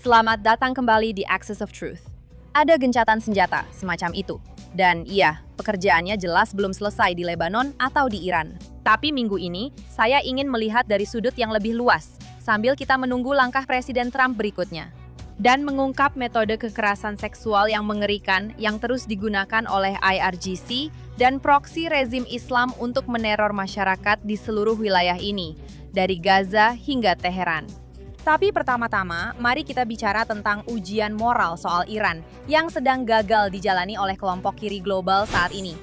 Selamat datang kembali di Axis of Truth. Ada gencatan senjata semacam itu. Dan iya, pekerjaannya jelas belum selesai di Lebanon atau di Iran. Tapi minggu ini, saya ingin melihat dari sudut yang lebih luas, sambil kita menunggu langkah Presiden Trump berikutnya. Dan mengungkap metode kekerasan seksual yang mengerikan yang terus digunakan oleh IRGC dan proksi rezim Islam untuk meneror masyarakat di seluruh wilayah ini, dari Gaza hingga Teheran. Tapi pertama-tama, mari kita bicara tentang ujian moral soal Iran yang sedang gagal dijalani oleh kelompok kiri global saat ini.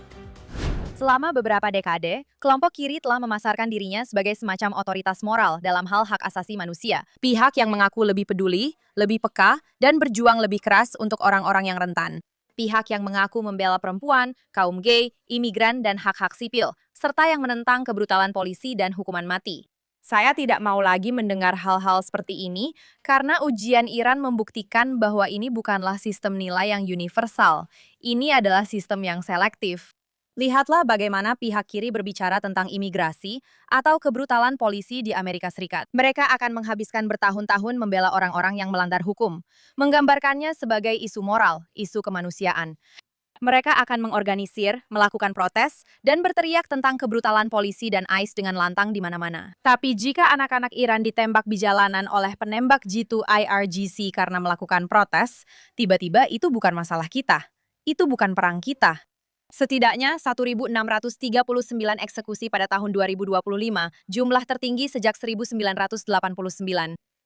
Selama beberapa dekade, kelompok kiri telah memasarkan dirinya sebagai semacam otoritas moral dalam hal hak asasi manusia. Pihak yang mengaku lebih peduli, lebih peka, dan berjuang lebih keras untuk orang-orang yang rentan. Pihak yang mengaku membela perempuan, kaum gay, imigran, dan hak-hak sipil, serta yang menentang kebrutalan polisi dan hukuman mati. Saya tidak mau lagi mendengar hal-hal seperti ini karena ujian Iran membuktikan bahwa ini bukanlah sistem nilai yang universal. Ini adalah sistem yang selektif. Lihatlah bagaimana pihak kiri berbicara tentang imigrasi atau kebrutalan polisi di Amerika Serikat. Mereka akan menghabiskan bertahun-tahun membela orang-orang yang melanggar hukum, menggambarkannya sebagai isu moral, isu kemanusiaan. Mereka akan mengorganisir, melakukan protes, dan berteriak tentang kebrutalan polisi dan ICE dengan lantang di mana-mana. Tapi jika anak-anak Iran ditembak di jalanan oleh penembak jitu IRGC karena melakukan protes, tiba-tiba itu bukan masalah kita. Itu bukan perang kita. Setidaknya 1.639 eksekusi pada tahun 2025, jumlah tertinggi sejak 1989.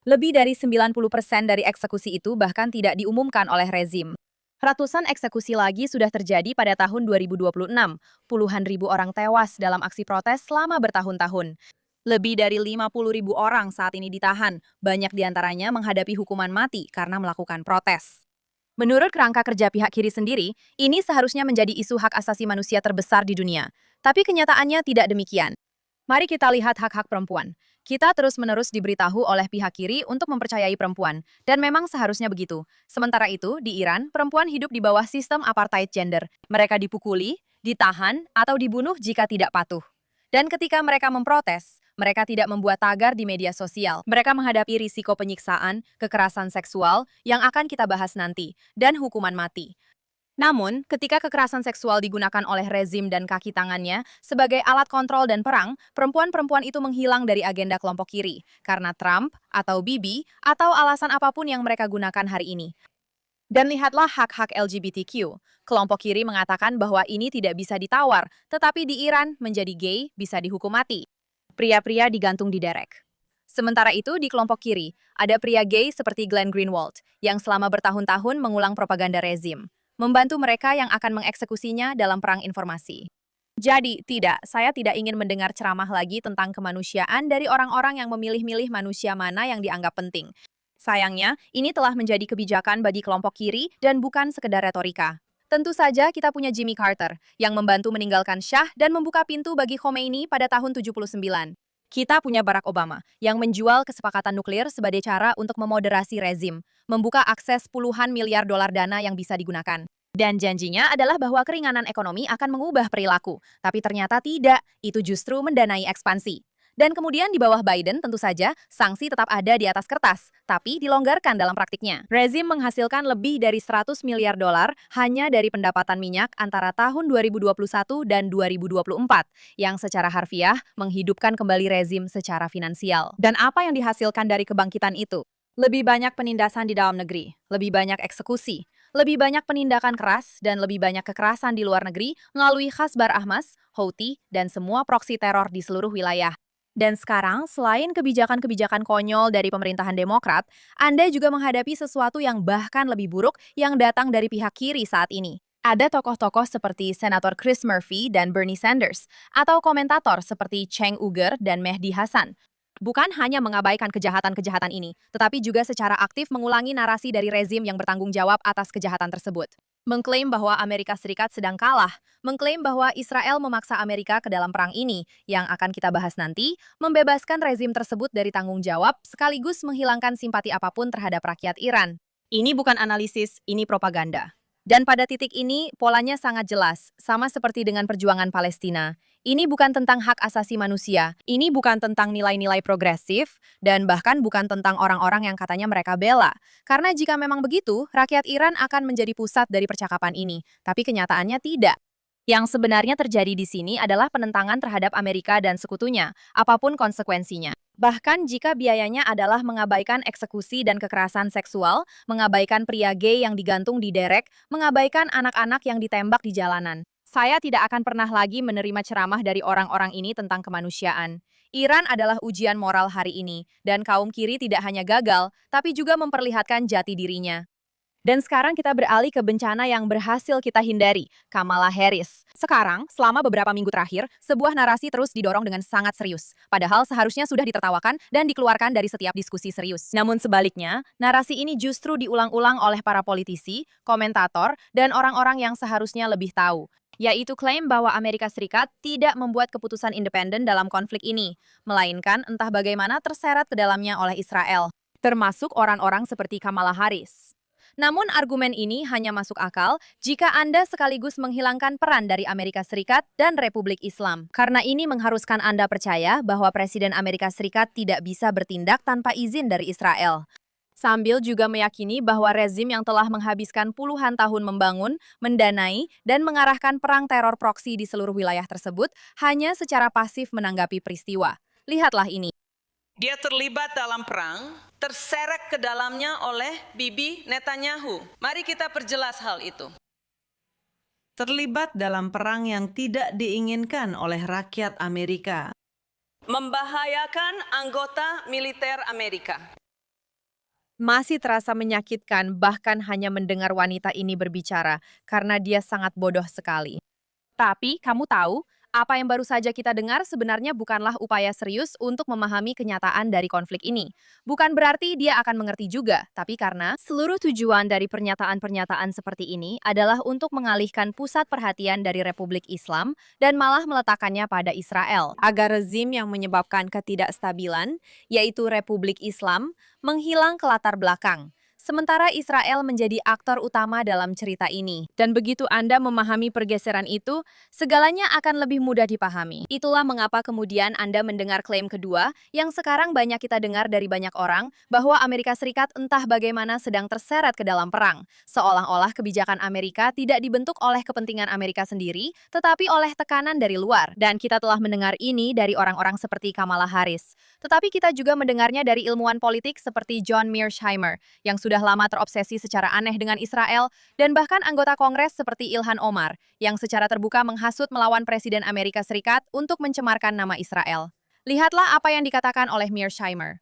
Lebih dari 90% dari eksekusi itu bahkan tidak diumumkan oleh rezim. Ratusan eksekusi lagi sudah terjadi pada tahun 2026. Puluhan ribu orang tewas dalam aksi protes selama bertahun-tahun. Lebih dari 50.000 orang saat ini ditahan. Banyak diantaranya menghadapi hukuman mati karena melakukan protes. Menurut kerangka kerja pihak kiri sendiri, ini seharusnya menjadi isu hak asasi manusia terbesar di dunia. Tapi kenyataannya tidak demikian. Mari kita lihat hak-hak perempuan. Kita terus-menerus diberitahu oleh pihak kiri untuk mempercayai perempuan, dan memang seharusnya begitu. Sementara itu, di Iran, perempuan hidup di bawah sistem apartheid gender. Mereka dipukuli, ditahan, atau dibunuh jika tidak patuh. Dan ketika mereka memprotes, mereka tidak membuat tagar di media sosial. Mereka menghadapi risiko penyiksaan, kekerasan seksual, yang akan kita bahas nanti, dan hukuman mati. Namun, ketika kekerasan seksual digunakan oleh rezim dan kaki tangannya sebagai alat kontrol dan perang, perempuan-perempuan itu menghilang dari agenda kelompok kiri karena Trump atau Bibi atau alasan apapun yang mereka gunakan hari ini. Dan lihatlah hak-hak LGBTQ. Kelompok kiri mengatakan bahwa ini tidak bisa ditawar, tetapi di Iran menjadi gay bisa dihukum mati. Pria-pria digantung di derek. Sementara itu, di kelompok kiri, ada pria gay seperti Glenn Greenwald yang selama bertahun-tahun mengulang propaganda rezim, membantu mereka yang akan mengeksekusinya dalam perang informasi. Jadi, saya tidak ingin mendengar ceramah lagi tentang kemanusiaan dari orang-orang yang memilih-milih manusia mana yang dianggap penting. Sayangnya, ini telah menjadi kebijakan bagi kelompok kiri dan bukan sekedar retorika. Tentu saja kita punya Jimmy Carter yang membantu meninggalkan Shah dan membuka pintu bagi Khomeini pada tahun 79. Kita punya Barack Obama yang menjual kesepakatan nuklir sebagai cara untuk memoderasi rezim, membuka akses puluhan miliar dolar dana yang bisa digunakan. Dan janjinya adalah bahwa keringanan ekonomi akan mengubah perilaku, tapi ternyata tidak, itu justru mendanai ekspansi. Dan kemudian di bawah Biden tentu saja, sanksi tetap ada di atas kertas, tapi dilonggarkan dalam praktiknya. Rezim menghasilkan lebih dari 100 miliar dolar hanya dari pendapatan minyak antara tahun 2021 dan 2024, yang secara harfiah menghidupkan kembali rezim secara finansial. Dan apa yang dihasilkan dari kebangkitan itu? Lebih banyak penindasan di dalam negeri, lebih banyak eksekusi, lebih banyak penindakan keras, dan lebih banyak kekerasan di luar negeri melalui Khasbar Ahmas, Houthi, dan semua proksi teror di seluruh wilayah. Dan sekarang, selain kebijakan-kebijakan konyol dari pemerintahan Demokrat, Anda juga menghadapi sesuatu yang bahkan lebih buruk yang datang dari pihak kiri saat ini. Ada tokoh-tokoh seperti Senator Chris Murphy dan Bernie Sanders, atau komentator seperti Cenk Uygur dan Mehdi Hasan. Bukan hanya mengabaikan kejahatan-kejahatan ini, tetapi juga secara aktif mengulangi narasi dari rezim yang bertanggung jawab atas kejahatan tersebut. Mengklaim bahwa Amerika Serikat sedang kalah, mengklaim bahwa Israel memaksa Amerika ke dalam perang ini, yang akan kita bahas nanti, membebaskan rezim tersebut dari tanggung jawab sekaligus menghilangkan simpati apapun terhadap rakyat Iran. Ini bukan analisis, ini propaganda. Dan pada titik ini, polanya sangat jelas, sama seperti dengan perjuangan Palestina. Ini bukan tentang hak asasi manusia, ini bukan tentang nilai-nilai progresif, dan bahkan bukan tentang orang-orang yang katanya mereka bela. Karena jika memang begitu, rakyat Iran akan menjadi pusat dari percakapan ini, tapi kenyataannya tidak. Yang sebenarnya terjadi di sini adalah penentangan terhadap Amerika dan sekutunya, apapun konsekuensinya. Bahkan jika biayanya adalah mengabaikan eksekusi dan kekerasan seksual, mengabaikan pria gay yang digantung di derek, mengabaikan anak-anak yang ditembak di jalanan. Saya tidak akan pernah lagi menerima ceramah dari orang-orang ini tentang kemanusiaan. Iran adalah ujian moral hari ini, dan kaum kiri tidak hanya gagal, tapi juga memperlihatkan jati dirinya. Dan sekarang kita beralih ke bencana yang berhasil kita hindari, Kamala Harris. Sekarang, selama beberapa minggu terakhir, sebuah narasi terus didorong dengan sangat serius. Padahal seharusnya sudah ditertawakan dan dikeluarkan dari setiap diskusi serius. Namun sebaliknya, narasi ini justru diulang-ulang oleh para politisi, komentator, dan orang-orang yang seharusnya lebih tahu. Yaitu klaim bahwa Amerika Serikat tidak membuat keputusan independen dalam konflik ini, melainkan entah bagaimana terseret ke dalamnya oleh Israel, termasuk orang-orang seperti Kamala Harris. Namun argumen ini hanya masuk akal jika Anda sekaligus menghilangkan peran dari Amerika Serikat dan Republik Islam. Karena ini mengharuskan Anda percaya bahwa Presiden Amerika Serikat tidak bisa bertindak tanpa izin dari Israel. Sambil juga meyakini bahwa rezim yang telah menghabiskan puluhan tahun membangun, mendanai, dan mengarahkan perang teror proksi di seluruh wilayah tersebut hanya secara pasif menanggapi peristiwa. Lihatlah ini. Dia terlibat dalam perang, terseret ke dalamnya oleh Bibi Netanyahu. Mari kita perjelas hal itu. Terlibat dalam perang yang tidak diinginkan oleh rakyat Amerika. Membahayakan anggota militer Amerika. Masih terasa menyakitkan bahkan hanya mendengar wanita ini berbicara karena dia sangat bodoh sekali. Tapi kamu tahu, apa yang baru saja kita dengar sebenarnya bukanlah upaya serius untuk memahami kenyataan dari konflik ini. Bukan berarti dia akan mengerti juga, tapi karena seluruh tujuan dari pernyataan-pernyataan seperti ini adalah untuk mengalihkan pusat perhatian dari Republik Islam dan malah meletakkannya pada Israel, agar rezim yang menyebabkan ketidakstabilan, yaitu Republik Islam, menghilang ke latar belakang. Sementara Israel menjadi aktor utama dalam cerita ini. Dan begitu Anda memahami pergeseran itu, segalanya akan lebih mudah dipahami. Itulah mengapa kemudian Anda mendengar klaim kedua, yang sekarang banyak kita dengar dari banyak orang, bahwa Amerika Serikat entah bagaimana sedang terseret ke dalam perang. Seolah-olah kebijakan Amerika tidak dibentuk oleh kepentingan Amerika sendiri, tetapi oleh tekanan dari luar. Dan kita telah mendengar ini dari orang-orang seperti Kamala Harris. Tetapi kita juga mendengarnya dari ilmuwan politik seperti John Mearsheimer, yang sudah lama terobsesi secara aneh dengan Israel, dan bahkan anggota Kongres seperti Ilhan Omar, yang secara terbuka menghasut melawan Presiden Amerika Serikat untuk mencemarkan nama Israel. Lihatlah apa yang dikatakan oleh Mearsheimer.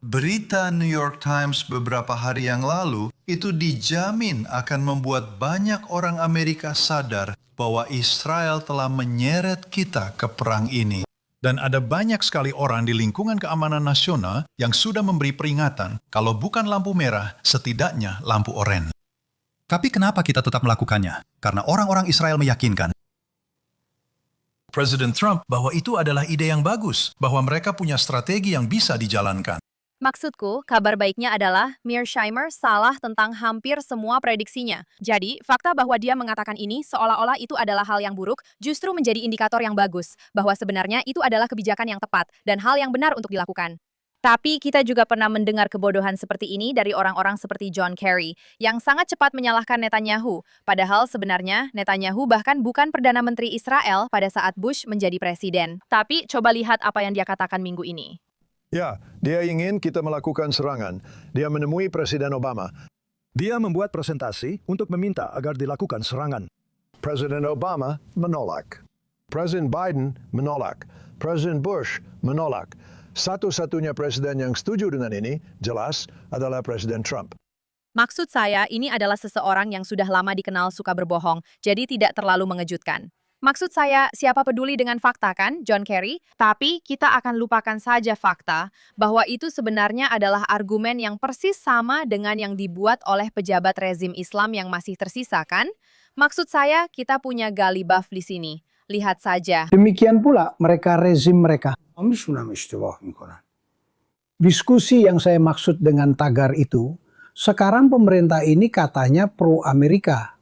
Berita New York Times beberapa hari yang lalu itu dijamin akan membuat banyak orang Amerika sadar bahwa Israel telah menyeret kita ke perang ini. Dan ada banyak sekali orang di lingkungan keamanan nasional yang sudah memberi peringatan kalau bukan lampu merah, setidaknya lampu oranye. Tapi kenapa kita tetap melakukannya? Karena orang-orang Israel meyakinkan Presiden Trump bahwa itu adalah ide yang bagus, bahwa mereka punya strategi yang bisa dijalankan. Maksudku, kabar baiknya adalah Mearsheimer salah tentang hampir semua prediksinya. Jadi, fakta bahwa dia mengatakan ini seolah-olah itu adalah hal yang buruk justru menjadi indikator yang bagus, bahwa sebenarnya itu adalah kebijakan yang tepat dan hal yang benar untuk dilakukan. Tapi kita juga pernah mendengar kebodohan seperti ini dari orang-orang seperti John Kerry, yang sangat cepat menyalahkan Netanyahu. Padahal sebenarnya Netanyahu bahkan bukan Perdana Menteri Israel pada saat Bush menjadi presiden. Tapi coba lihat apa yang dia katakan minggu ini. Ya, dia ingin kita melakukan serangan. Dia menemui Presiden Obama. Dia membuat presentasi untuk meminta agar dilakukan serangan. Presiden Obama menolak. Presiden Biden menolak. Presiden Bush menolak. Satu-satunya presiden yang setuju dengan ini, jelas, adalah Presiden Trump. Maksud saya, ini adalah seseorang yang sudah lama dikenal suka berbohong, jadi tidak terlalu mengejutkan. Maksud saya, siapa peduli dengan fakta kan, John Kerry? Tapi kita akan lupakan saja fakta bahwa itu sebenarnya adalah argumen yang persis sama dengan yang dibuat oleh pejabat rezim Islam yang masih tersisa kan? Maksud saya, kita punya Galibaf di sini. Lihat saja. Demikian pula rezim mereka. Diskusi yang saya maksud dengan tagar itu, sekarang pemerintah ini katanya pro-Amerika.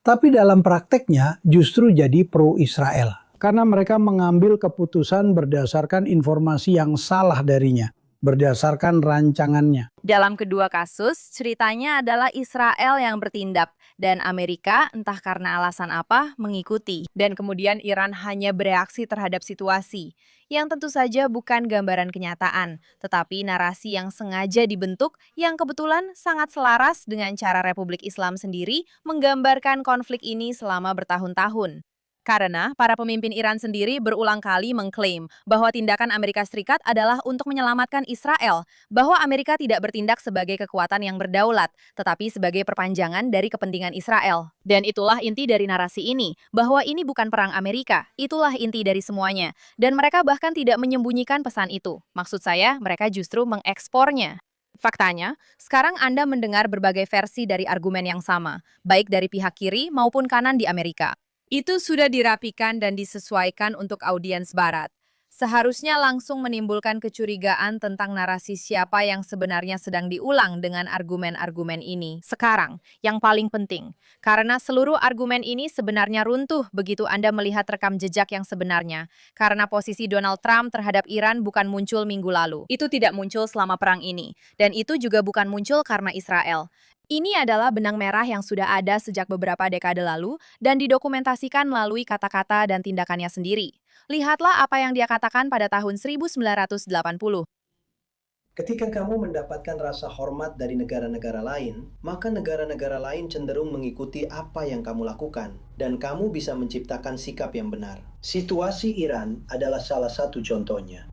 Tapi dalam prakteknya justru jadi pro-Israel. Karena mereka mengambil keputusan berdasarkan informasi yang salah darinya, berdasarkan rancangannya. Dalam kedua kasus, ceritanya adalah Israel yang bertindak dan Amerika entah karena alasan apa mengikuti. Dan kemudian Iran hanya bereaksi terhadap situasi, yang tentu saja bukan gambaran kenyataan, tetapi narasi yang sengaja dibentuk yang kebetulan sangat selaras dengan cara Republik Islam sendiri menggambarkan konflik ini selama bertahun-tahun. Karena para pemimpin Iran sendiri berulang kali mengklaim bahwa tindakan Amerika Serikat adalah untuk menyelamatkan Israel, bahwa Amerika tidak bertindak sebagai kekuatan yang berdaulat, tetapi sebagai perpanjangan dari kepentingan Israel. Dan itulah inti dari narasi ini, bahwa ini bukan perang Amerika, itulah inti dari semuanya. Dan mereka bahkan tidak menyembunyikan pesan itu. Maksud saya, mereka justru mengekspornya. Faktanya, sekarang Anda mendengar berbagai versi dari argumen yang sama, baik dari pihak kiri maupun kanan di Amerika. Itu sudah dirapikan dan disesuaikan untuk audiens barat. Seharusnya langsung menimbulkan kecurigaan tentang narasi siapa yang sebenarnya sedang diulang dengan argumen-argumen ini. Sekarang, yang paling penting, karena seluruh argumen ini sebenarnya runtuh begitu Anda melihat rekam jejak yang sebenarnya. Karena posisi Donald Trump terhadap Iran bukan muncul minggu lalu. Itu tidak muncul selama perang ini. Dan itu juga bukan muncul karena Israel. Ini adalah benang merah yang sudah ada sejak beberapa dekade lalu dan didokumentasikan melalui kata-kata dan tindakannya sendiri. Lihatlah apa yang dia katakan pada tahun 1980. Ketika kamu mendapatkan rasa hormat dari negara-negara lain, maka negara-negara lain cenderung mengikuti apa yang kamu lakukan, dan kamu bisa menciptakan sikap yang benar. Situasi Iran adalah salah satu contohnya.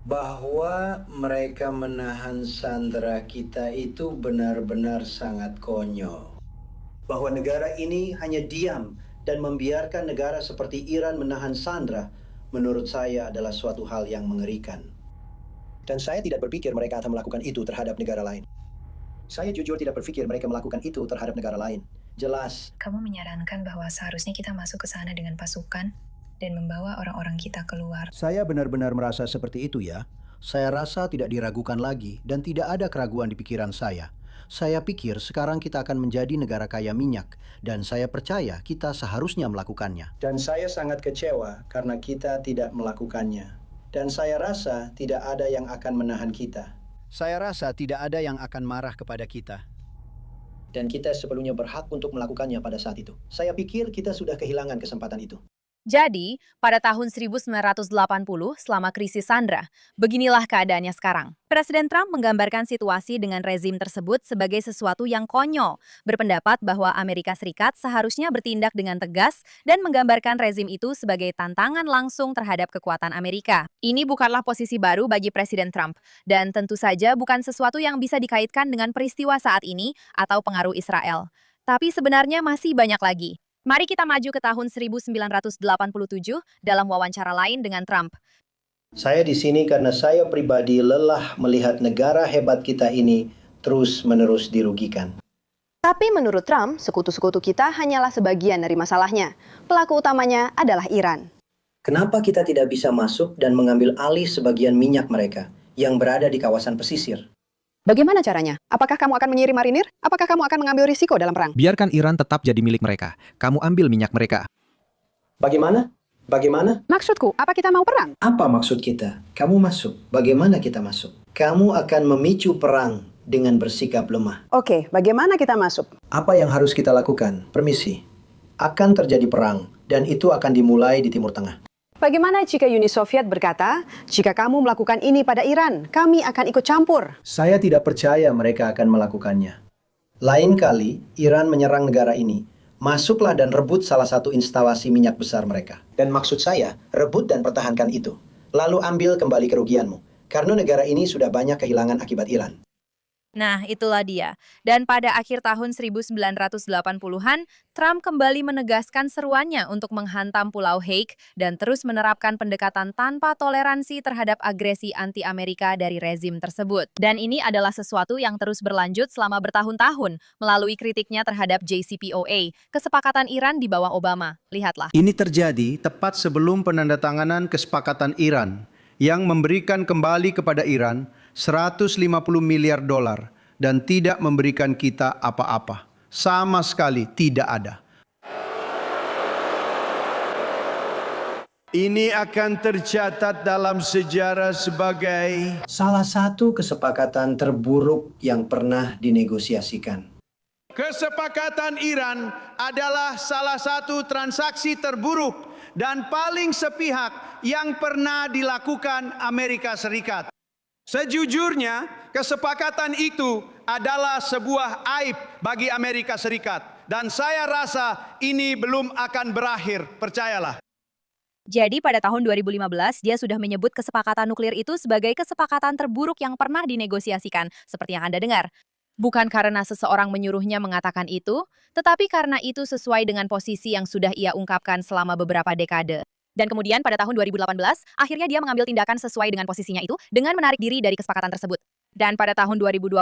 Bahwa mereka menahan sandera kita itu benar-benar sangat konyol. Bahwa negara ini hanya diam dan membiarkan negara seperti Iran menahan sandera, menurut saya adalah suatu hal yang mengerikan. Dan saya tidak berpikir mereka akan melakukan itu terhadap negara lain. Saya jujur tidak berpikir mereka melakukan itu terhadap negara lain. Jelas. Kamu menyarankan bahwa seharusnya kita masuk ke sana dengan pasukan dan membawa orang-orang kita keluar. Saya benar-benar merasa seperti itu ya. Saya rasa tidak diragukan lagi dan tidak ada keraguan di pikiran saya. Saya pikir sekarang kita akan menjadi negara kaya minyak dan saya percaya kita seharusnya melakukannya. Dan saya sangat kecewa karena kita tidak melakukannya. Dan saya rasa tidak ada yang akan menahan kita. Saya rasa tidak ada yang akan marah kepada kita. Dan kita sepenuhnya berhak untuk melakukannya pada saat itu. Saya pikir kita sudah kehilangan kesempatan itu. Jadi, pada tahun 1980 selama krisis Sandra, beginilah keadaannya sekarang. Presiden Trump menggambarkan situasi dengan rezim tersebut sebagai sesuatu yang konyol, berpendapat bahwa Amerika Serikat seharusnya bertindak dengan tegas dan menggambarkan rezim itu sebagai tantangan langsung terhadap kekuatan Amerika. Ini bukanlah posisi baru bagi Presiden Trump, dan tentu saja bukan sesuatu yang bisa dikaitkan dengan peristiwa saat ini atau pengaruh Israel. Tapi sebenarnya masih banyak lagi. Mari kita maju ke tahun 1987 dalam wawancara lain dengan Trump. Saya di sini karena saya pribadi lelah melihat negara hebat kita ini terus-menerus dirugikan. Tapi menurut Trump, sekutu-sekutu kita hanyalah sebagian dari masalahnya. Pelaku utamanya adalah Iran. Kenapa kita tidak bisa masuk dan mengambil alih sebagian minyak mereka yang berada di kawasan pesisir? Bagaimana caranya? Apakah kamu akan mengirim marinir? Apakah kamu akan mengambil risiko dalam perang? Biarkan Iran tetap jadi milik mereka. Kamu ambil minyak mereka. Bagaimana? Bagaimana? Maksudku, apa kita mau perang? Apa maksud kita? Kamu masuk. Bagaimana kita masuk? Kamu akan memicu perang dengan bersikap lemah. Oke, bagaimana kita masuk? Apa yang harus kita lakukan? Permisi. Akan terjadi perang, dan itu akan dimulai di Timur Tengah. Bagaimana jika Uni Soviet berkata, jika kamu melakukan ini pada Iran, kami akan ikut campur? Saya tidak percaya mereka akan melakukannya. Lain kali, Iran menyerang negara ini. Masuklah dan rebut salah satu instalasi minyak besar mereka. Dan maksud saya, rebut dan pertahankan itu. Lalu ambil kembali kerugianmu. Karena negara ini sudah banyak kehilangan akibat Iran. Nah, itulah dia. Dan pada akhir tahun 1980-an, Trump kembali menegaskan seruannya untuk menghantam Pulau Hague dan terus menerapkan pendekatan tanpa toleransi terhadap agresi anti-Amerika dari rezim tersebut. Dan ini adalah sesuatu yang terus berlanjut selama bertahun-tahun melalui kritiknya terhadap JCPOA, kesepakatan Iran di bawah Obama. Lihatlah. Ini terjadi tepat sebelum penandatanganan kesepakatan Iran yang memberikan kembali kepada Iran 150 miliar dolar dan tidak memberikan kita apa-apa. Sama sekali tidak ada. Ini akan tercatat dalam sejarah sebagai salah satu kesepakatan terburuk yang pernah dinegosiasikan. kesepakatan Iran adalah salah satu transaksi terburuk dan paling sepihak yang pernah dilakukan Amerika Serikat. Sejujurnya, kesepakatan itu adalah sebuah aib bagi Amerika Serikat dan saya rasa ini belum akan berakhir, percayalah. Jadi pada tahun 2015, dia sudah menyebut kesepakatan nuklir itu sebagai kesepakatan terburuk yang pernah dinegosiasikan, seperti yang Anda dengar. Bukan karena seseorang menyuruhnya mengatakan itu, tetapi karena itu sesuai dengan posisi yang sudah ia ungkapkan selama beberapa dekade. Dan kemudian pada tahun 2018, akhirnya dia mengambil tindakan sesuai dengan posisinya itu dengan menarik diri dari kesepakatan tersebut. Dan pada tahun 2020,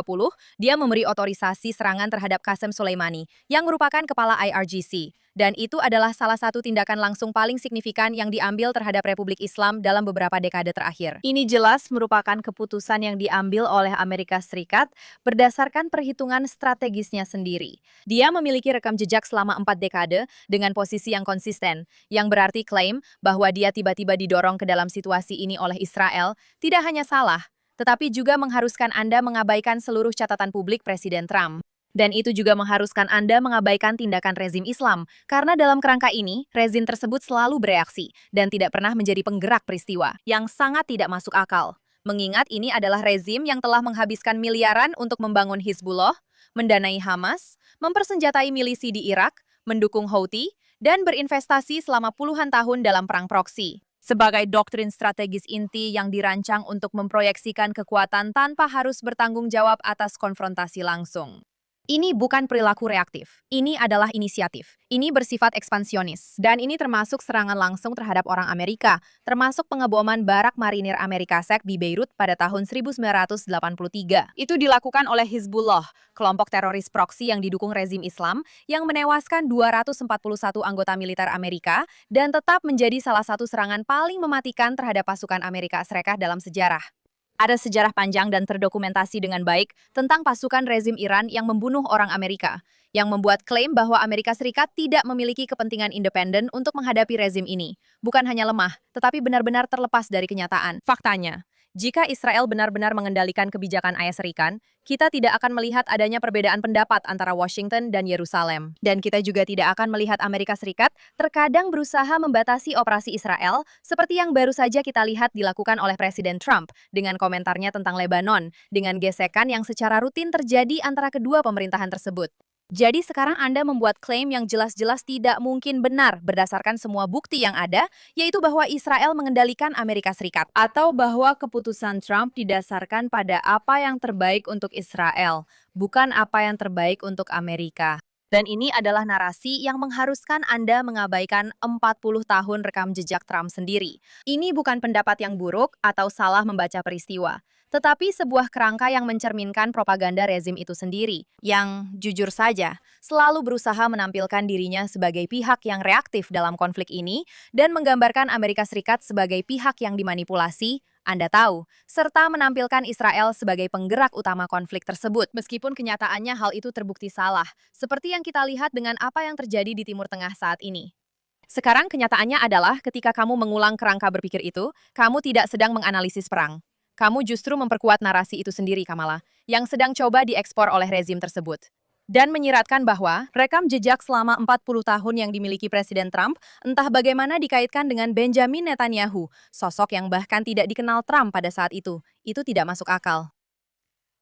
dia memberi otorisasi serangan terhadap Qasem Soleimani, yang merupakan kepala IRGC. Dan itu adalah salah satu tindakan langsung paling signifikan yang diambil terhadap Republik Islam dalam beberapa dekade terakhir. Ini jelas merupakan keputusan yang diambil oleh Amerika Serikat berdasarkan perhitungan strategisnya sendiri. Dia memiliki rekam jejak selama 4 dekade dengan posisi yang konsisten, yang berarti klaim bahwa dia tiba-tiba didorong ke dalam situasi ini oleh Israel tidak hanya salah, tetapi juga mengharuskan Anda mengabaikan seluruh catatan publik Presiden Trump. Dan itu juga mengharuskan Anda mengabaikan tindakan rezim Islam, karena dalam kerangka ini, rezim tersebut selalu bereaksi dan tidak pernah menjadi penggerak peristiwa, yang sangat tidak masuk akal. Mengingat ini adalah rezim yang telah menghabiskan miliaran untuk membangun Hizbullah, mendanai Hamas, mempersenjatai milisi di Irak, mendukung Houthi, dan berinvestasi selama puluhan tahun dalam perang proksi. Sebagai doktrin strategis inti yang dirancang untuk memproyeksikan kekuatan tanpa harus bertanggung jawab atas konfrontasi langsung. Ini bukan perilaku reaktif, ini adalah inisiatif. Ini bersifat ekspansionis, dan ini termasuk serangan langsung terhadap orang Amerika, termasuk pengeboman barak marinir Amerika Serikat di Beirut pada tahun 1983. Itu dilakukan oleh Hizbullah, kelompok teroris proksi yang didukung rezim Islam, yang menewaskan 241 anggota militer Amerika, dan tetap menjadi salah satu serangan paling mematikan terhadap pasukan Amerika Serikat dalam sejarah. Ada sejarah panjang dan terdokumentasi dengan baik tentang pasukan rezim Iran yang membunuh orang Amerika, yang membuat klaim bahwa Amerika Serikat tidak memiliki kepentingan independen untuk menghadapi rezim ini. Bukan hanya lemah, tetapi benar-benar terlepas dari kenyataan. Faktanya, jika Israel benar-benar mengendalikan kebijakan AS Serikat, kita tidak akan melihat adanya perbedaan pendapat antara Washington dan Yerusalem. Dan kita juga tidak akan melihat Amerika Serikat terkadang berusaha membatasi operasi Israel, seperti yang baru saja kita lihat dilakukan oleh Presiden Trump dengan komentarnya tentang Lebanon, dengan gesekan yang secara rutin terjadi antara kedua pemerintahan tersebut. Jadi sekarang Anda membuat klaim yang jelas-jelas tidak mungkin benar berdasarkan semua bukti yang ada, yaitu bahwa Israel mengendalikan Amerika Serikat, atau bahwa keputusan Trump didasarkan pada apa yang terbaik untuk Israel, bukan apa yang terbaik untuk Amerika. Dan ini adalah narasi yang mengharuskan Anda mengabaikan 40 tahun rekam jejak Trump sendiri. Ini bukan pendapat yang buruk atau salah membaca peristiwa, tetapi sebuah kerangka yang mencerminkan propaganda rezim itu sendiri, yang, jujur saja, selalu berusaha menampilkan dirinya sebagai pihak yang reaktif dalam konflik ini dan menggambarkan Amerika Serikat sebagai pihak yang dimanipulasi, Anda tahu, serta menampilkan Israel sebagai penggerak utama konflik tersebut. Meskipun kenyataannya hal itu terbukti salah, seperti yang kita lihat dengan apa yang terjadi di Timur Tengah saat ini. Sekarang kenyataannya adalah ketika kamu mengulang kerangka berpikir itu, kamu tidak sedang menganalisis perang. Kamu justru memperkuat narasi itu sendiri, Kamala, yang sedang coba diekspor oleh rezim tersebut. Dan menyiratkan bahwa rekam jejak selama 40 tahun yang dimiliki Presiden Trump entah bagaimana dikaitkan dengan Benjamin Netanyahu, sosok yang bahkan tidak dikenal Trump pada saat itu tidak masuk akal.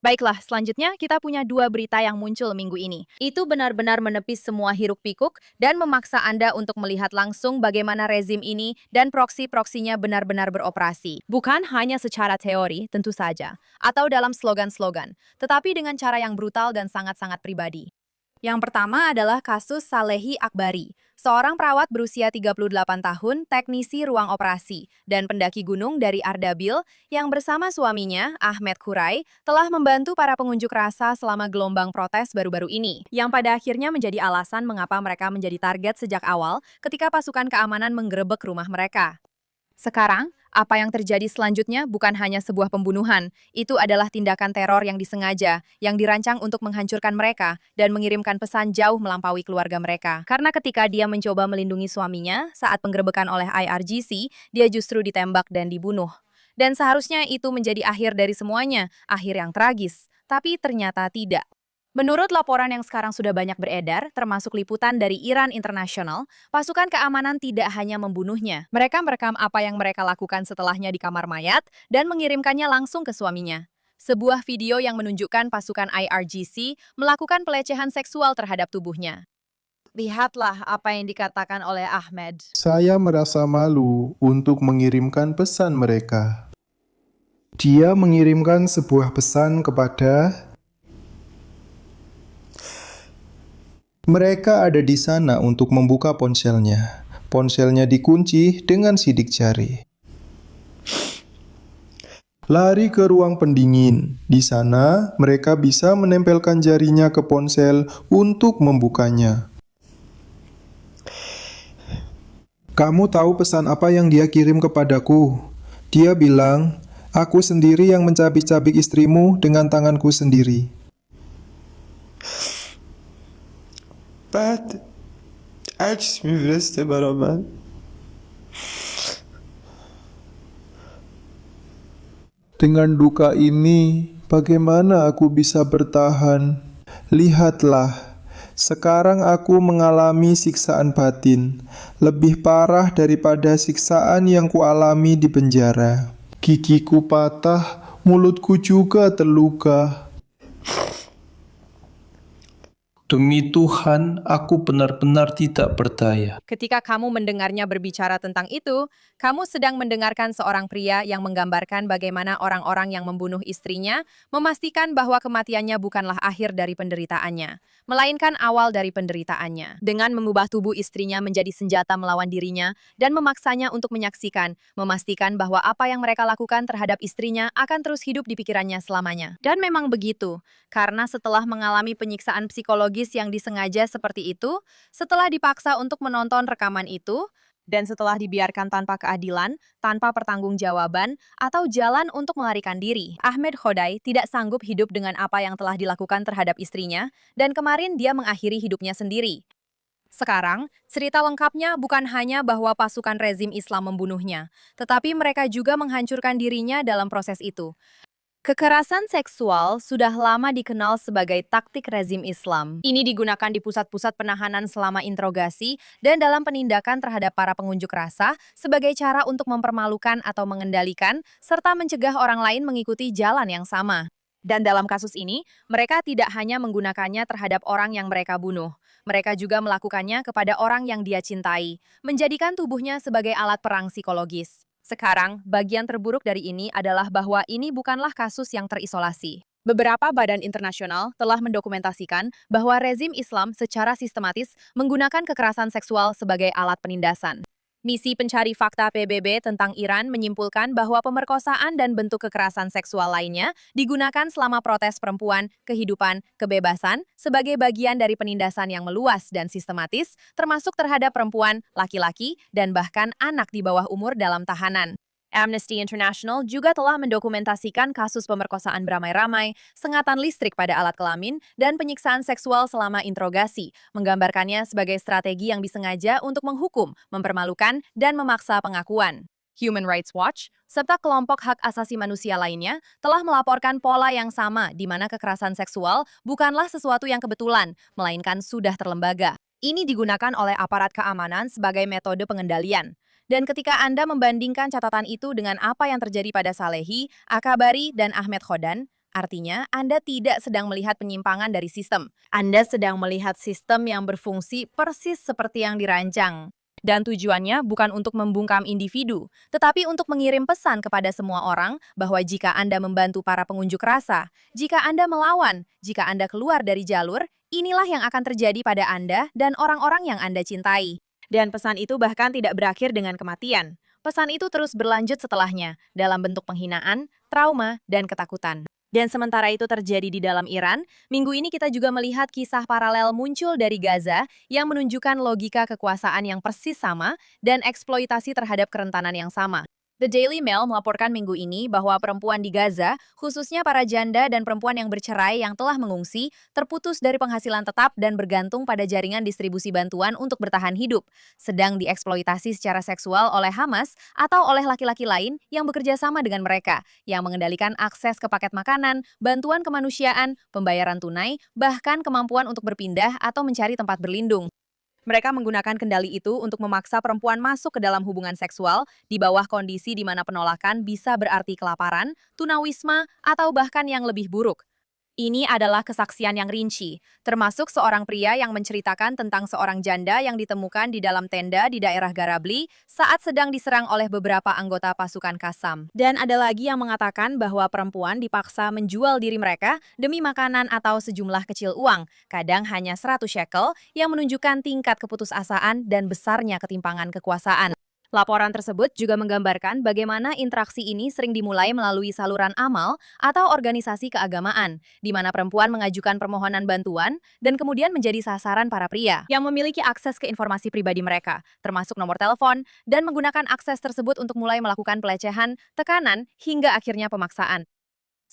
Baiklah, selanjutnya kita punya 2 berita yang muncul minggu ini. Itu benar-benar menepis semua hiruk-pikuk dan memaksa Anda untuk melihat langsung bagaimana rezim ini dan proksi-proksinya benar-benar beroperasi. Bukan hanya secara teori, tentu saja, atau dalam slogan-slogan, tetapi dengan cara yang brutal dan sangat-sangat pribadi. Yang pertama adalah kasus Salehi Akbari, seorang perawat berusia 38 tahun, teknisi ruang operasi, dan pendaki gunung dari Ardabil yang bersama suaminya, Ahmed Kurai, telah membantu para pengunjuk rasa selama gelombang protes baru-baru ini, yang pada akhirnya menjadi alasan mengapa mereka menjadi target sejak awal ketika pasukan keamanan menggerebek rumah mereka. Sekarang, Apa yang terjadi selanjutnya bukan hanya sebuah pembunuhan, itu adalah tindakan teror yang disengaja, yang dirancang untuk menghancurkan mereka dan mengirimkan pesan jauh melampaui keluarga mereka. Karena ketika dia mencoba melindungi suaminya saat penggerebekan oleh IRGC, dia justru ditembak dan dibunuh. Dan seharusnya itu menjadi akhir dari semuanya, akhir yang tragis. Tapi ternyata tidak. Menurut laporan yang sekarang sudah banyak beredar, termasuk liputan dari Iran International, pasukan keamanan tidak hanya membunuhnya. Mereka merekam apa yang mereka lakukan setelahnya di kamar mayat dan mengirimkannya langsung ke suaminya. Sebuah video yang menunjukkan pasukan IRGC melakukan pelecehan seksual terhadap tubuhnya. Lihatlah apa yang dikatakan oleh Ahmed. Saya merasa malu untuk mengirimkan pesan mereka. Dia mengirimkan sebuah pesan kepada... Mereka ada di sana untuk membuka ponselnya. Ponselnya dikunci dengan sidik jari. Lari ke ruang pendingin. Di sana, mereka bisa menempelkan jarinya ke ponsel untuk membukanya. Kamu tahu pesan apa yang dia kirim kepadaku? Dia bilang, aku sendiri yang mencabik-cabik istrimu dengan tanganku sendiri. بعد عکس میفرسته برا من. Dengan duka ini, bagaimana aku bisa bertahan? Lihatlah, sekarang aku mengalami siksaan batin, lebih parah daripada siksaan yang kualami di penjara. Gigiku patah, mulutku juga terluka. Demi Tuhan, aku benar-benar tidak berdaya. Ketika kamu mendengarnya berbicara tentang itu, kamu sedang mendengarkan seorang pria yang menggambarkan bagaimana orang-orang yang membunuh istrinya memastikan bahwa kematiannya bukanlah akhir dari penderitaannya, melainkan awal dari penderitaannya. Dengan mengubah tubuh istrinya menjadi senjata melawan dirinya dan memaksanya untuk menyaksikan, memastikan bahwa apa yang mereka lakukan terhadap istrinya akan terus hidup di pikirannya selamanya. Dan memang begitu, karena setelah mengalami penyiksaan psikologis yang disengaja seperti itu, setelah dipaksa untuk menonton rekaman itu, dan setelah dibiarkan tanpa keadilan, tanpa pertanggungjawaban, atau jalan untuk melarikan diri, Ahmed Khodai tidak sanggup hidup dengan apa yang telah dilakukan terhadap istrinya, dan kemarin dia mengakhiri hidupnya sendiri. Sekarang, cerita lengkapnya bukan hanya bahwa pasukan rezim Islam membunuhnya, tetapi mereka juga menghancurkan dirinya dalam proses itu. Kekerasan seksual sudah lama dikenal sebagai taktik rezim Islam. Ini digunakan di pusat-pusat penahanan selama interogasi dan dalam penindakan terhadap para pengunjuk rasa sebagai cara untuk mempermalukan atau mengendalikan serta mencegah orang lain mengikuti jalan yang sama. Dan dalam kasus ini, mereka tidak hanya menggunakannya terhadap orang yang mereka bunuh. Mereka juga melakukannya kepada orang yang dia cintai, menjadikan tubuhnya sebagai alat perang psikologis. Sekarang, bagian terburuk dari ini adalah bahwa ini bukanlah kasus yang terisolasi. Beberapa badan internasional telah mendokumentasikan bahwa rezim Islam secara sistematis menggunakan kekerasan seksual sebagai alat penindasan. Misi pencari fakta PBB tentang Iran menyimpulkan bahwa pemerkosaan dan bentuk kekerasan seksual lainnya digunakan selama protes perempuan, kehidupan, kebebasan sebagai bagian dari penindasan yang meluas dan sistematis, termasuk terhadap perempuan, laki-laki, dan bahkan anak di bawah umur dalam tahanan. Amnesty International juga telah mendokumentasikan kasus pemerkosaan beramai-ramai, sengatan listrik pada alat kelamin, dan penyiksaan seksual selama interogasi, menggambarkannya sebagai strategi yang disengaja untuk menghukum, mempermalukan, dan memaksa pengakuan. Human Rights Watch, serta kelompok hak asasi manusia lainnya, telah melaporkan pola yang sama di mana kekerasan seksual bukanlah sesuatu yang kebetulan, melainkan sudah terlembaga. Ini digunakan oleh aparat keamanan sebagai metode pengendalian. Dan ketika Anda membandingkan catatan itu dengan apa yang terjadi pada Salehi, Akabari, dan Ahmed Khodan, artinya Anda tidak sedang melihat penyimpangan dari sistem. Anda sedang melihat sistem yang berfungsi persis seperti yang dirancang. Dan tujuannya bukan untuk membungkam individu, tetapi untuk mengirim pesan kepada semua orang bahwa jika Anda membantu para pengunjuk rasa, jika Anda melawan, jika Anda keluar dari jalur, inilah yang akan terjadi pada Anda dan orang-orang yang Anda cintai. Dan pesan itu bahkan tidak berakhir dengan kematian. Pesan itu terus berlanjut setelahnya, dalam bentuk penghinaan, trauma, dan ketakutan. Dan sementara itu terjadi di dalam Iran, minggu ini kita juga melihat kisah paralel muncul dari Gaza yang menunjukkan logika kekuasaan yang persis sama dan eksploitasi terhadap kerentanan yang sama. The Daily Mail melaporkan minggu ini bahwa perempuan di Gaza, khususnya para janda dan perempuan yang bercerai yang telah mengungsi, terputus dari penghasilan tetap dan bergantung pada jaringan distribusi bantuan untuk bertahan hidup, sedang dieksploitasi secara seksual oleh Hamas atau oleh laki-laki lain yang bekerja sama dengan mereka, yang mengendalikan akses ke paket makanan, bantuan kemanusiaan, pembayaran tunai, bahkan kemampuan untuk berpindah atau mencari tempat berlindung. Mereka menggunakan kendali itu untuk memaksa perempuan masuk ke dalam hubungan seksual di bawah kondisi di mana penolakan bisa berarti kelaparan, tunawisma, atau bahkan yang lebih buruk. Ini adalah kesaksian yang rinci, termasuk seorang pria yang menceritakan tentang seorang janda yang ditemukan di dalam tenda di daerah Garabli saat sedang diserang oleh beberapa anggota pasukan Qassam. Dan ada lagi yang mengatakan bahwa perempuan dipaksa menjual diri mereka demi makanan atau sejumlah kecil uang, kadang hanya 100 shekel, yang menunjukkan tingkat keputusasaan dan besarnya ketimpangan kekuasaan. Laporan tersebut juga menggambarkan bagaimana interaksi ini sering dimulai melalui saluran amal atau organisasi keagamaan, di mana perempuan mengajukan permohonan bantuan dan kemudian menjadi sasaran para pria yang memiliki akses ke informasi pribadi mereka, termasuk nomor telepon, dan menggunakan akses tersebut untuk mulai melakukan pelecehan, tekanan, hingga akhirnya pemaksaan.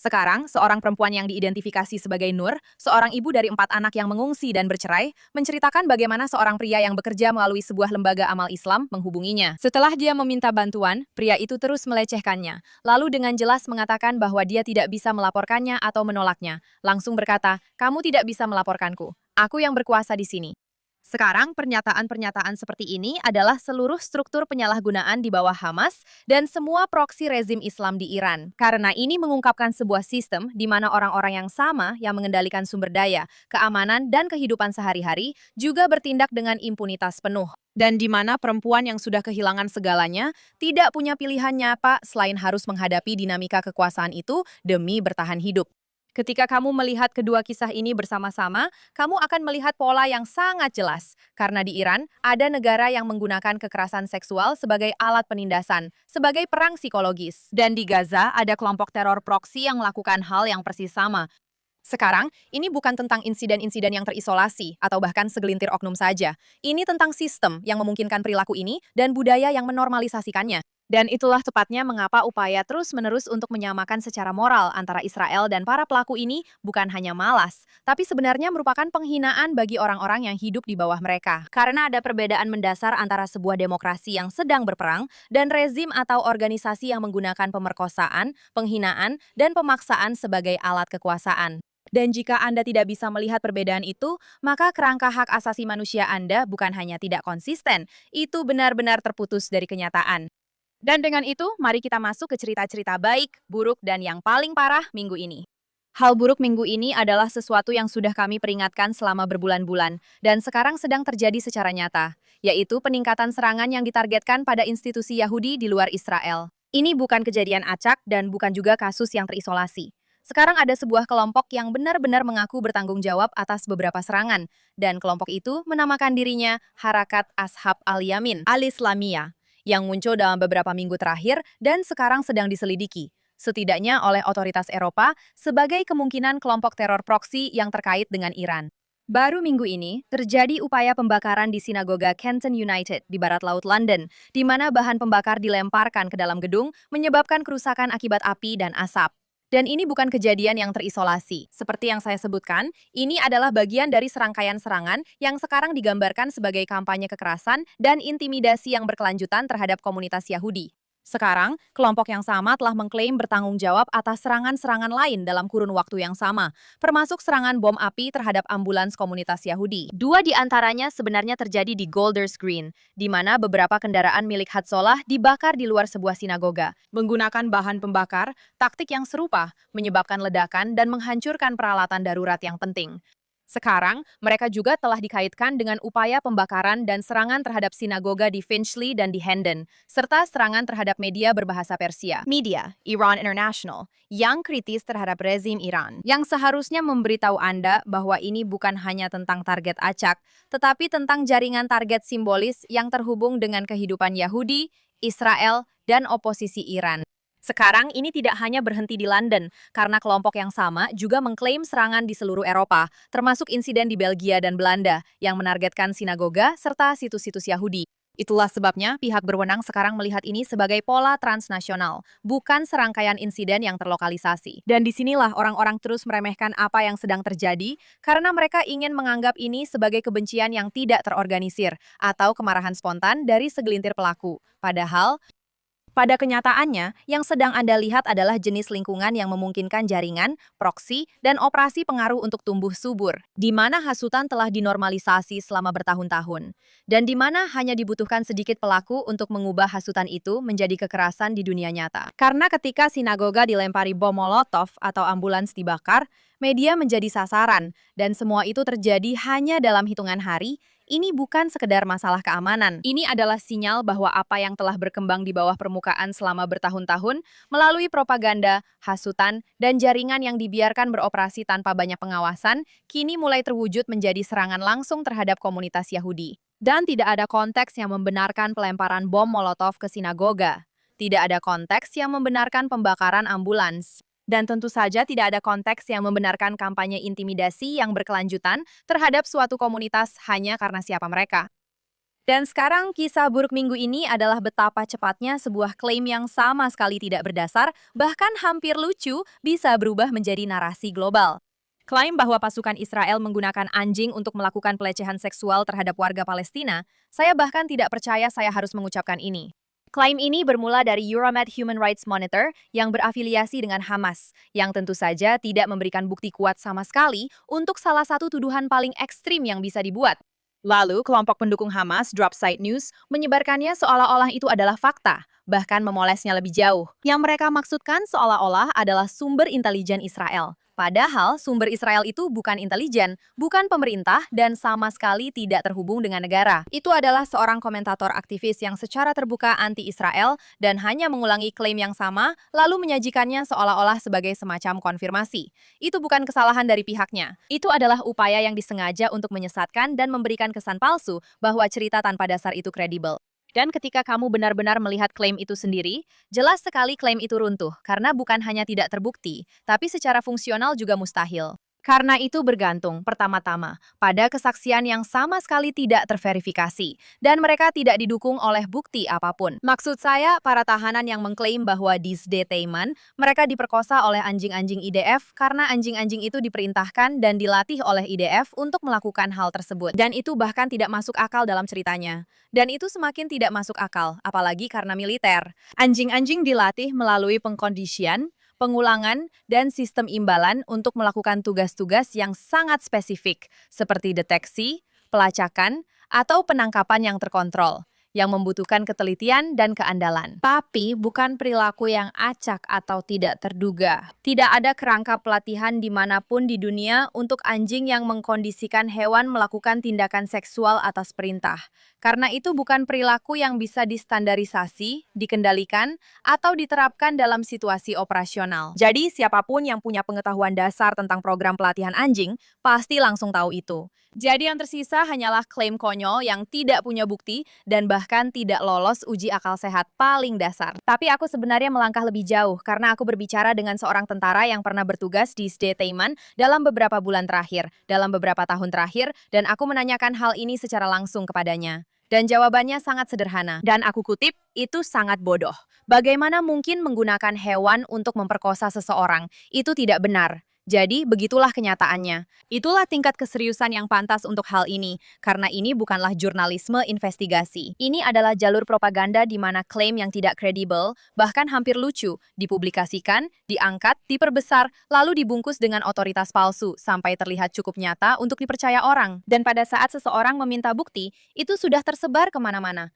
Sekarang, seorang perempuan yang diidentifikasi sebagai Nur, seorang ibu dari 4 anak yang mengungsi dan bercerai, menceritakan bagaimana seorang pria yang bekerja melalui sebuah lembaga amal Islam menghubunginya. Setelah dia meminta bantuan, pria itu terus melecehkannya, lalu dengan jelas mengatakan bahwa dia tidak bisa melaporkannya atau menolaknya. Langsung berkata, "Kamu tidak bisa melaporkanku. Aku yang berkuasa di sini." Sekarang, pernyataan-pernyataan seperti ini adalah seluruh struktur penyalahgunaan di bawah Hamas dan semua proksi rezim Islam di Iran. Karena ini mengungkapkan sebuah sistem di mana orang-orang yang sama yang mengendalikan sumber daya, keamanan, dan kehidupan sehari-hari juga bertindak dengan impunitas penuh. Dan di mana perempuan yang sudah kehilangan segalanya tidak punya pilihan nyata selain harus menghadapi dinamika kekuasaan itu demi bertahan hidup. Ketika kamu melihat kedua kisah ini bersama-sama, kamu akan melihat pola yang sangat jelas. Karena di Iran, ada negara yang menggunakan kekerasan seksual sebagai alat penindasan, sebagai perang psikologis. Dan di Gaza, ada kelompok teror proksi yang melakukan hal yang persis sama. Sekarang, ini bukan tentang insiden-insiden yang terisolasi atau bahkan segelintir oknum saja. Ini tentang sistem yang memungkinkan perilaku ini dan budaya yang menormalisasikannya. Dan itulah tepatnya mengapa upaya terus-menerus untuk menyamakan secara moral antara Israel dan para pelaku ini bukan hanya malas, tapi sebenarnya merupakan penghinaan bagi orang-orang yang hidup di bawah mereka. Karena ada perbedaan mendasar antara sebuah demokrasi yang sedang berperang dan rezim atau organisasi yang menggunakan pemerkosaan, penghinaan, dan pemaksaan sebagai alat kekuasaan. Dan jika Anda tidak bisa melihat perbedaan itu, maka kerangka hak asasi manusia Anda bukan hanya tidak konsisten, itu benar-benar terputus dari kenyataan. Dan dengan itu, mari kita masuk ke cerita-cerita baik, buruk, dan yang paling parah minggu ini. Hal buruk minggu ini adalah sesuatu yang sudah kami peringatkan selama berbulan-bulan, dan sekarang sedang terjadi secara nyata, yaitu peningkatan serangan yang ditargetkan pada institusi Yahudi di luar Israel. Ini bukan kejadian acak dan bukan juga kasus yang terisolasi. Sekarang ada sebuah kelompok yang benar-benar mengaku bertanggung jawab atas beberapa serangan, dan kelompok itu menamakan dirinya Harakat Ashab al-Yamin al-Islamiyah, yang muncul dalam beberapa minggu terakhir dan sekarang sedang diselidiki, setidaknya oleh otoritas Eropa, sebagai kemungkinan kelompok teror proksi yang terkait dengan Iran. Baru minggu ini, terjadi upaya pembakaran di sinagoga Kenton United di barat laut London, di mana bahan pembakar dilemparkan ke dalam gedung, menyebabkan kerusakan akibat api dan asap. Dan ini bukan kejadian yang terisolasi. Seperti yang saya sebutkan, ini adalah bagian dari serangkaian serangan yang sekarang digambarkan sebagai kampanye kekerasan dan intimidasi yang berkelanjutan terhadap komunitas Yahudi. Sekarang, kelompok yang sama telah mengklaim bertanggung jawab atas serangan-serangan lain dalam kurun waktu yang sama, termasuk serangan bom api terhadap ambulans komunitas Yahudi. 2 di antaranya sebenarnya terjadi di Golders Green, di mana beberapa kendaraan milik Hatzolah dibakar di luar sebuah sinagoga. Menggunakan bahan pembakar, taktik yang serupa menyebabkan ledakan dan menghancurkan peralatan darurat yang penting. Sekarang, mereka juga telah dikaitkan dengan upaya pembakaran dan serangan terhadap sinagoga di Finchley dan di Hendon, serta serangan terhadap media berbahasa Persia, media Iran International, yang kritis terhadap rezim Iran, yang seharusnya memberitahu Anda bahwa ini bukan hanya tentang target acak, tetapi tentang jaringan target simbolis yang terhubung dengan kehidupan Yahudi, Israel, dan oposisi Iran. Sekarang ini tidak hanya berhenti di London, karena kelompok yang sama juga mengklaim serangan di seluruh Eropa, termasuk insiden di Belgia dan Belanda, yang menargetkan sinagoga serta situs-situs Yahudi. Itulah sebabnya pihak berwenang sekarang melihat ini sebagai pola transnasional, bukan serangkaian insiden yang terlokalisasi. Dan disinilah orang-orang terus meremehkan apa yang sedang terjadi karena mereka ingin menganggap ini sebagai kebencian yang tidak terorganisir atau kemarahan spontan dari segelintir pelaku. Padahal, pada kenyataannya, yang sedang Anda lihat adalah jenis lingkungan yang memungkinkan jaringan, proksi, dan operasi pengaruh untuk tumbuh subur, di mana hasutan telah dinormalisasi selama bertahun-tahun, dan di mana hanya dibutuhkan sedikit pelaku untuk mengubah hasutan itu menjadi kekerasan di dunia nyata. Karena ketika sinagoga dilempari bom molotov atau ambulans dibakar, media menjadi sasaran, dan semua itu terjadi hanya dalam hitungan hari. Ini bukan sekedar masalah keamanan. Ini adalah sinyal bahwa apa yang telah berkembang di bawah permukaan selama bertahun-tahun melalui propaganda, hasutan, dan jaringan yang dibiarkan beroperasi tanpa banyak pengawasan, kini mulai terwujud menjadi serangan langsung terhadap komunitas Yahudi. Dan tidak ada konteks yang membenarkan pelemparan bom molotov ke sinagoga. Tidak ada konteks yang membenarkan pembakaran ambulans. Dan tentu saja tidak ada konteks yang membenarkan kampanye intimidasi yang berkelanjutan terhadap suatu komunitas hanya karena siapa mereka. Dan sekarang kisah buruk minggu ini adalah betapa cepatnya sebuah klaim yang sama sekali tidak berdasar, bahkan hampir lucu, bisa berubah menjadi narasi global. Klaim bahwa pasukan Israel menggunakan anjing untuk melakukan pelecehan seksual terhadap warga Palestina, saya bahkan tidak percaya saya harus mengucapkan ini. Klaim ini bermula dari Euromed Human Rights Monitor yang berafiliasi dengan Hamas, yang tentu saja tidak memberikan bukti kuat sama sekali untuk salah satu tuduhan paling ekstrim yang bisa dibuat. Lalu, kelompok pendukung Hamas, Dropsite News, menyebarkannya seolah-olah itu adalah fakta, bahkan memolesnya lebih jauh. Yang mereka maksudkan seolah-olah adalah sumber intelijen Israel. Padahal sumber Israel itu bukan intelijen, bukan pemerintah, dan sama sekali tidak terhubung dengan negara. Itu adalah seorang komentator aktivis yang secara terbuka anti-Israel dan hanya mengulangi klaim yang sama, lalu menyajikannya seolah-olah sebagai semacam konfirmasi. Itu bukan kesalahan dari pihaknya. Itu adalah upaya yang disengaja untuk menyesatkan dan memberikan kesan palsu bahwa cerita tanpa dasar itu kredibel. Dan ketika kamu benar-benar melihat klaim itu sendiri, jelas sekali klaim itu runtuh, karena bukan hanya tidak terbukti, tapi secara fungsional juga mustahil. Karena itu bergantung, pertama-tama, pada kesaksian yang sama sekali tidak terverifikasi, dan mereka tidak didukung oleh bukti apapun. Maksud saya, para tahanan yang mengklaim bahwa di Sde Teiman, mereka diperkosa oleh anjing-anjing IDF karena anjing-anjing itu diperintahkan dan dilatih oleh IDF untuk melakukan hal tersebut. Dan itu bahkan tidak masuk akal dalam ceritanya. Dan itu semakin tidak masuk akal, apalagi karena militer. Anjing-anjing dilatih melalui pengkondisian, pengulangan, dan sistem imbalan untuk melakukan tugas-tugas yang sangat spesifik, seperti deteksi, pelacakan, atau penangkapan yang terkontrol, yang membutuhkan ketelitian dan keandalan. Tapi bukan perilaku yang acak atau tidak terduga. Tidak ada kerangka pelatihan dimanapun di dunia untuk anjing yang mengkondisikan hewan melakukan tindakan seksual atas perintah. Karena itu bukan perilaku yang bisa distandarisasi, dikendalikan, atau diterapkan dalam situasi operasional. Jadi siapapun yang punya pengetahuan dasar tentang program pelatihan anjing, pasti langsung tahu itu. Jadi yang tersisa hanyalah klaim konyol yang tidak punya bukti dan bahkan tidak lolos uji akal sehat paling dasar. Tapi aku sebenarnya melangkah lebih jauh karena aku berbicara dengan seorang tentara yang pernah bertugas di Sde Teiman dalam beberapa bulan terakhir, dalam beberapa tahun terakhir, dan aku menanyakan hal ini secara langsung kepadanya. Dan jawabannya sangat sederhana, dan aku kutip, itu sangat bodoh. Bagaimana mungkin menggunakan hewan untuk memperkosa seseorang? Itu tidak benar. Jadi, begitulah kenyataannya. Itulah tingkat keseriusan yang pantas untuk hal ini, karena ini bukanlah jurnalisme investigasi. Ini adalah jalur propaganda di mana klaim yang tidak kredibel, bahkan hampir lucu, dipublikasikan, diangkat, diperbesar, lalu dibungkus dengan otoritas palsu, sampai terlihat cukup nyata untuk dipercaya orang. Dan pada saat seseorang meminta bukti, itu sudah tersebar kemana-mana.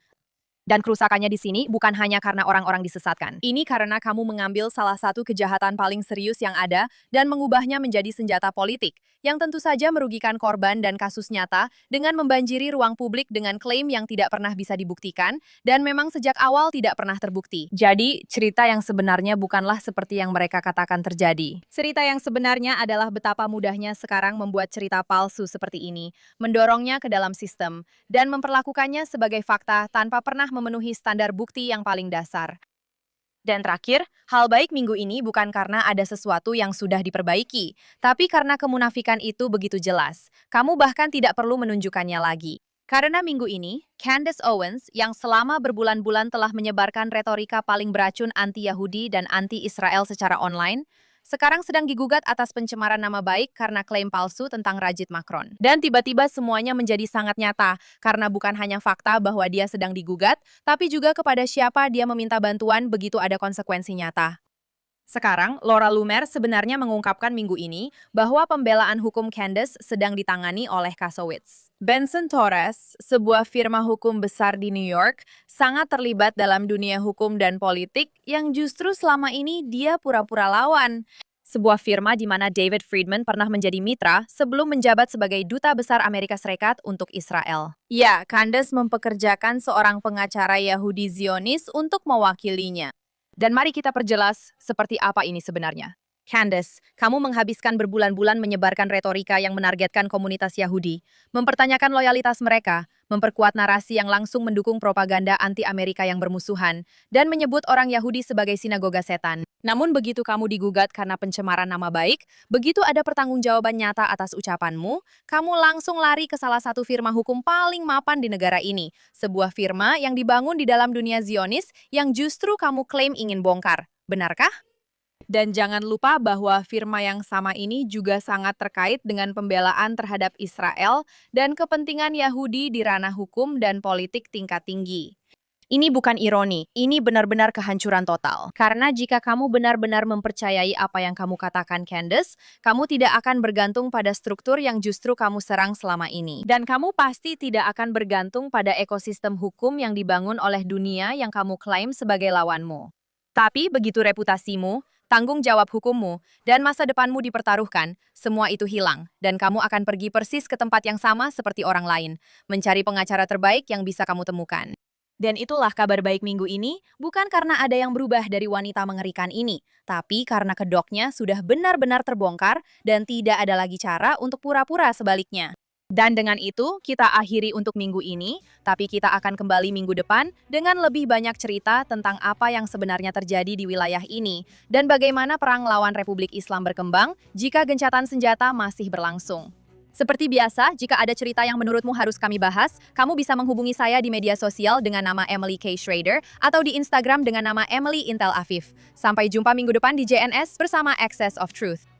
Dan kerusakannya di sini bukan hanya karena orang-orang disesatkan. Ini karena kamu mengambil salah satu kejahatan paling serius yang ada dan mengubahnya menjadi senjata politik, yang tentu saja merugikan korban dan kasus nyata dengan membanjiri ruang publik dengan klaim yang tidak pernah bisa dibuktikan dan memang sejak awal tidak pernah terbukti. Jadi, cerita yang sebenarnya bukanlah seperti yang mereka katakan terjadi. Cerita yang sebenarnya adalah betapa mudahnya sekarang membuat cerita palsu seperti ini, mendorongnya ke dalam sistem, dan memperlakukannya sebagai fakta tanpa pernah memenuhi standar bukti yang paling dasar. Dan terakhir, hal baik minggu ini bukan karena ada sesuatu yang sudah diperbaiki, tapi karena kemunafikan itu begitu jelas. Kamu bahkan tidak perlu menunjukkannya lagi. Karena minggu ini, Candace Owens yang selama berbulan-bulan telah menyebarkan retorika paling beracun anti-Yahudi dan anti-Israel secara online, sekarang sedang digugat atas pencemaran nama baik karena klaim palsu tentang Rajid Macron. Dan tiba-tiba semuanya menjadi sangat nyata karena bukan hanya fakta bahwa dia sedang digugat, tapi juga kepada siapa dia meminta bantuan begitu ada konsekuensi nyata. Sekarang, Laura Loomer sebenarnya mengungkapkan minggu ini bahwa pembelaan hukum Candace sedang ditangani oleh Kasowitz. Benson Torres, sebuah firma hukum besar di New York, sangat terlibat dalam dunia hukum dan politik yang justru selama ini dia pura-pura lawan. Sebuah firma di mana David Friedman pernah menjadi mitra sebelum menjabat sebagai Duta Besar Amerika Serikat untuk Israel. Ya, Candace mempekerjakan seorang pengacara Yahudi Zionis untuk mewakilinya. Dan mari kita perjelas seperti apa ini sebenarnya. Candace, kamu menghabiskan berbulan-bulan menyebarkan retorika yang menargetkan komunitas Yahudi, mempertanyakan loyalitas mereka, memperkuat narasi yang langsung mendukung propaganda anti-Amerika yang bermusuhan, dan menyebut orang Yahudi sebagai sinagoga setan. Namun begitu kamu digugat karena pencemaran nama baik, begitu ada pertanggungjawaban nyata atas ucapanmu, kamu langsung lari ke salah satu firma hukum paling mapan di negara ini, sebuah firma yang dibangun di dalam dunia Zionis yang justru kamu klaim ingin bongkar. Benarkah? Dan jangan lupa bahwa firma yang sama ini juga sangat terkait dengan pembelaan terhadap Israel dan kepentingan Yahudi di ranah hukum dan politik tingkat tinggi. Ini bukan ironi, ini benar-benar kehancuran total. Karena jika kamu benar-benar mempercayai apa yang kamu katakan, Candace, kamu tidak akan bergantung pada struktur yang justru kamu serang selama ini. Dan kamu pasti tidak akan bergantung pada ekosistem hukum yang dibangun oleh dunia yang kamu klaim sebagai lawanmu. Tapi begitu reputasimu, tanggung jawab hukummu, dan masa depanmu dipertaruhkan, semua itu hilang, dan kamu akan pergi persis ke tempat yang sama seperti orang lain, mencari pengacara terbaik yang bisa kamu temukan. Dan itulah kabar baik minggu ini, bukan karena ada yang berubah dari wanita mengerikan ini, tapi karena kedoknya sudah benar-benar terbongkar dan tidak ada lagi cara untuk pura-pura sebaliknya. Dan dengan itu, kita akhiri untuk minggu ini, tapi kita akan kembali minggu depan dengan lebih banyak cerita tentang apa yang sebenarnya terjadi di wilayah ini, dan bagaimana perang lawan Republik Islam berkembang jika gencatan senjata masih berlangsung. Seperti biasa, jika ada cerita yang menurutmu harus kami bahas, kamu bisa menghubungi saya di media sosial dengan nama Emily K. Schrader atau di Instagram dengan nama Emily Intel Afif. Sampai jumpa minggu depan di JNS bersama Access of Truth.